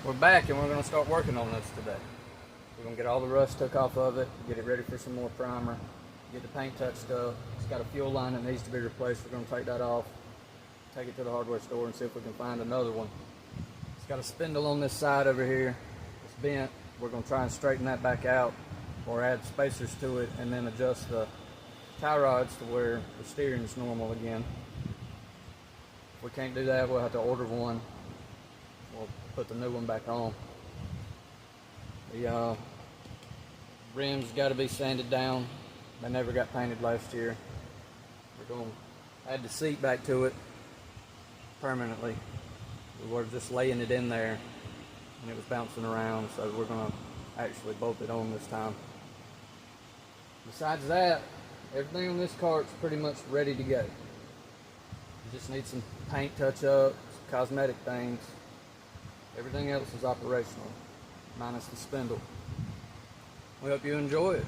We're back and we're going to start working on this today. We're going to get all the rust took off of it, get it ready for some more primer, get the paint touched up. It's got a fuel line that needs to be replaced. We're going to take that off, take it to the hardware store and see if we can find another one. It's got a spindle on this side over here. It's bent. We're going to try and straighten that back out or add spacers to it and then adjust the tie rods to where the steering is normal again. If we can't do that, we'll have to order one. We'll put the new one back on. The rims got to be sanded down. They never got painted last year. We're going to add the seat back to it permanently. We were just laying it in there and it was bouncing around, so we're going to actually bolt it on this time. Besides that, everything on this kart's pretty much ready to go. You just need some paint touch-ups, cosmetic things. Everything else is operational, minus the spindle. We hope you enjoy it.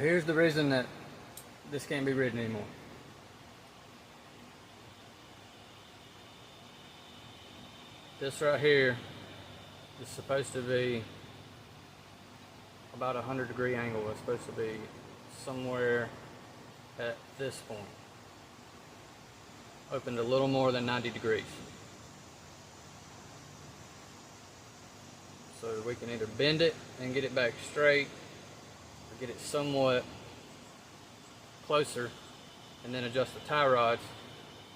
Here's the reason that this can't be ridden anymore. This right here is supposed to be about a 100-degree angle. It's supposed to be somewhere at this point, opened a little more than 90 degrees. So we can either bend it and get it back straight, get it somewhat closer and then adjust the tie rods,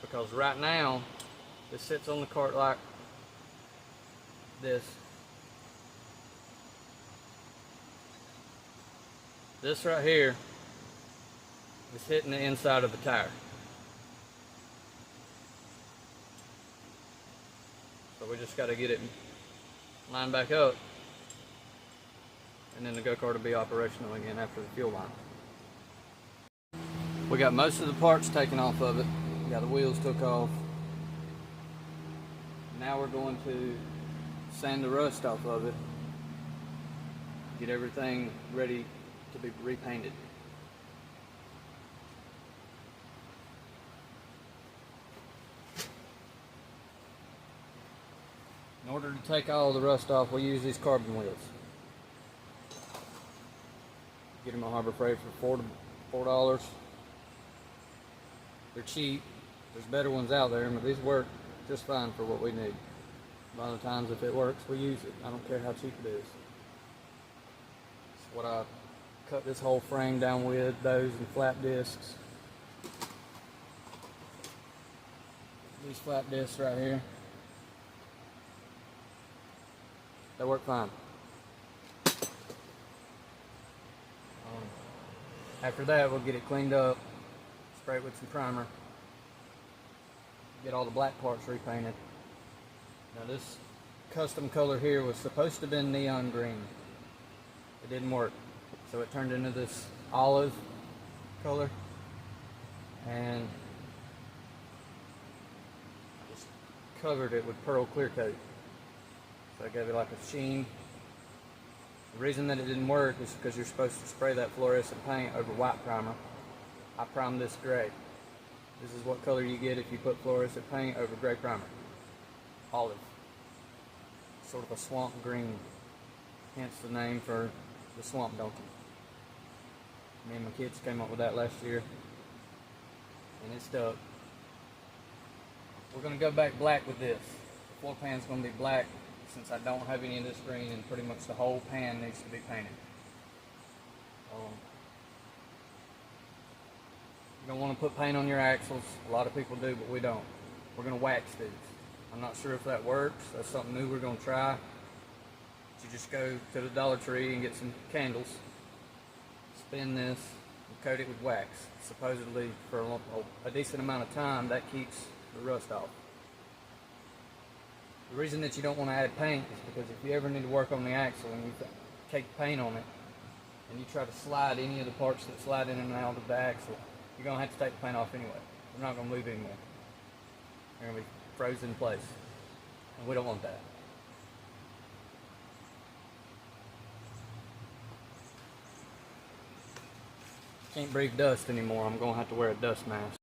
because right now it sits on the kart like this. This right here is hitting the inside of the tire. So we just got to get it lined back up, and then the go-kart will be operational again after the fuel line. We got most of the parts taken off of it. We got the wheels took off. Now we're going to sand the rust off of it, get everything ready to be repainted. In order to take all the rust off, we use these carbon wheels. Get them at Harbor Freight for $4. They're cheap. There's better ones out there, but these work just fine for what we need. A lot of times if it works, we use it. I don't care how cheap it is. It's what I cut this whole frame down with, those and flat discs. These flat discs right here, they work fine. After that, we'll get it cleaned up, spray it with some primer, get all the black parts repainted. Now this custom color here was supposed to have been neon green. It didn't work, so it turned into this olive color. and just covered it with pearl clear coat. So I gave it like a sheen. The reason that it didn't work is because you're supposed to spray that fluorescent paint over white primer. I primed this gray. This is what color you get if you put fluorescent paint over gray primer. Olive. Sort of a swamp green. Hence the name for the swamp donkey. Me and my kids came up with that last year, and it stuck. We're going to go back black with this. The floor pan's going to be black since I don't have any of this green, and pretty much the whole pan needs to be painted. You don't want to put paint on your axles. A lot of people do, but we don't. We're going to wax these. I'm not sure if that works. That's something new we're going to try. You just go to the Dollar Tree and get some candles, spin this, and coat it with wax. Supposedly for a decent amount of time, that keeps the rust off. The reason that you don't want to add paint is because if you ever need to work on the axle and you take paint on it and you try to slide any of the parts that slide in and out of the axle, you're going to have to take the paint off anyway. They're not going to move anymore. They're going to be frozen in place, and we don't want that. Can't breathe dust anymore. I'm going to have to wear a dust mask.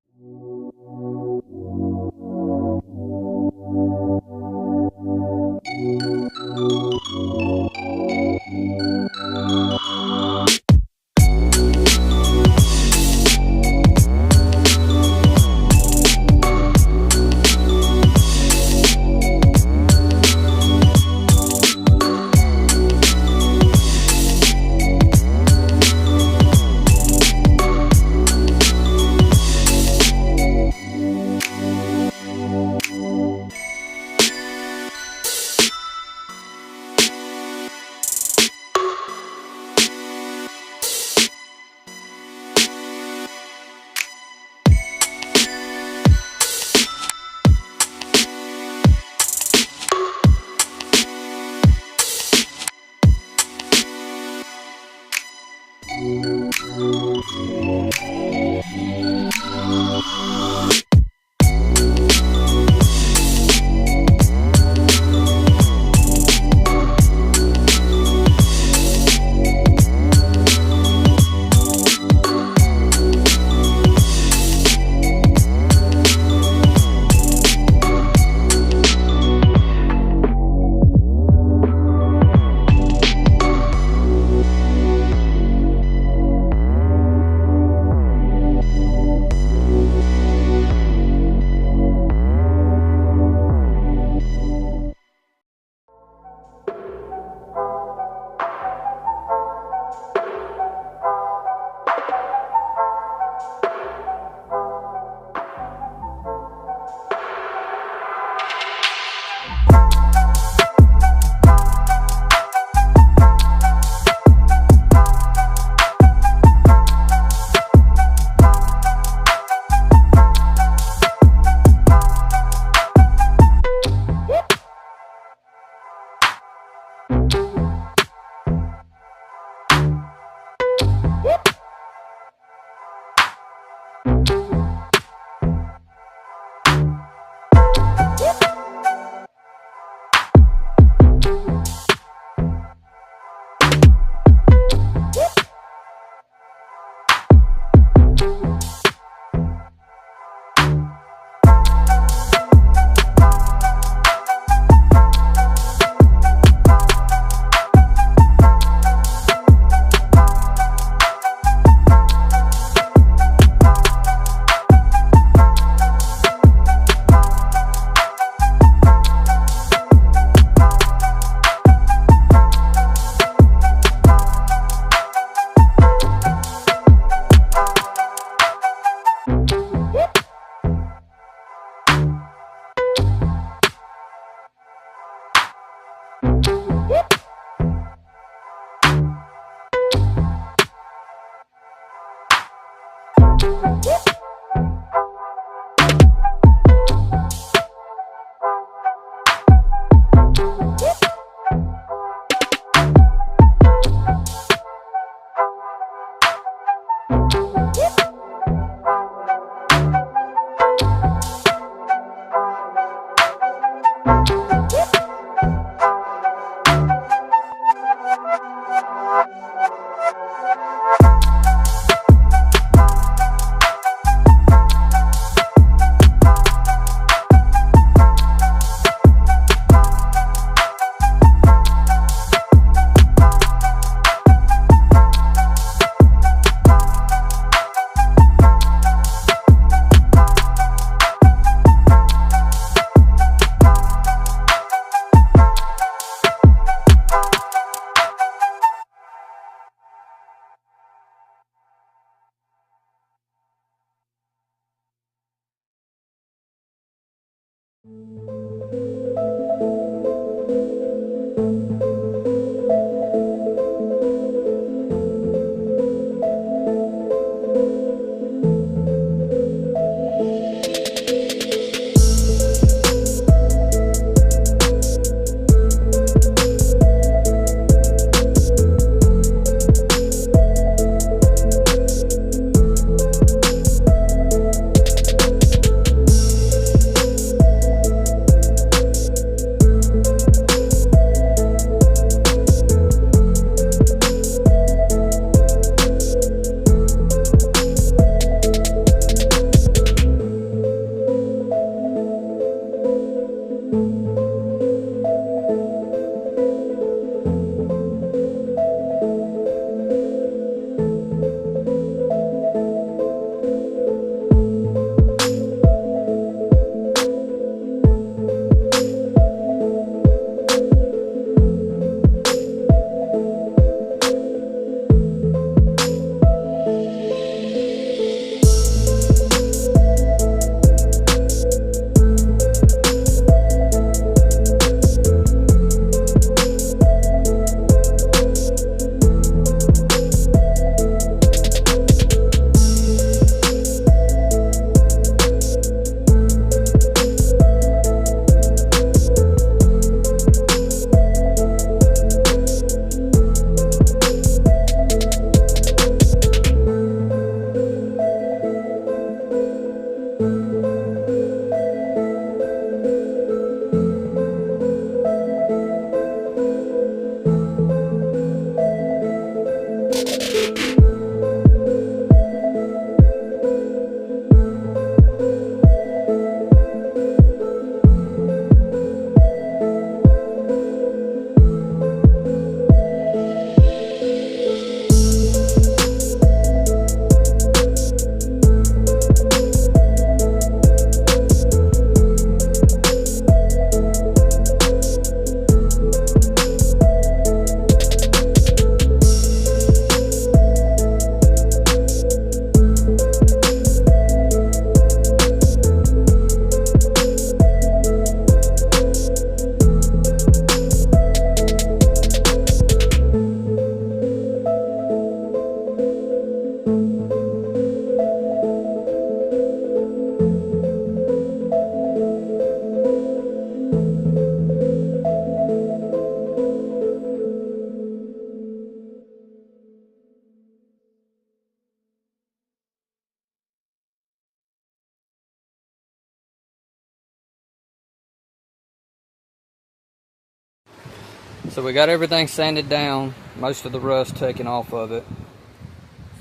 So we got everything sanded down, most of the rust taken off of it.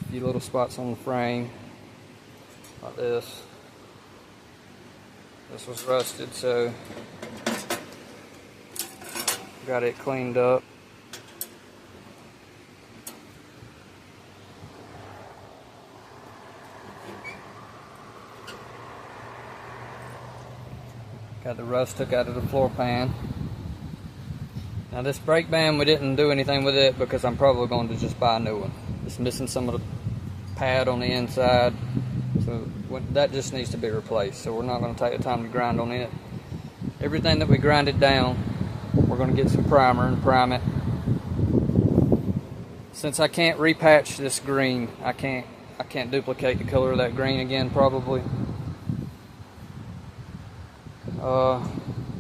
A few little spots on the frame, like this. This was rusted, so got it cleaned up. Got the rust took out of the floor pan. Now this brake band, we didn't do anything with it because I'm probably going to just buy a new one. It's missing some of the pad on the inside, so that just needs to be replaced. So we're not going to take the time to grind on it. Everything that we grinded down, we're going to get some primer and prime it. Since I can't repatch this green, I can't duplicate the color of that green again probably.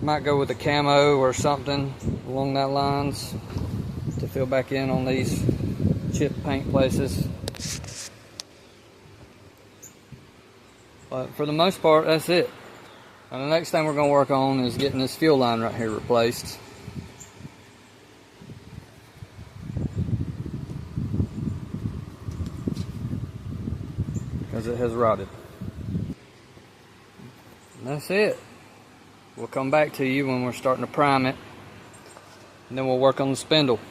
Might go with a camo or something along that lines to fill back in on these chip paint places. But for the most part, that's it. And the next thing we're going to work on is getting this fuel line right here replaced. Because it has rotted. And that's it. We'll come back to you when we're starting to prime it, and then we'll work on the spindle.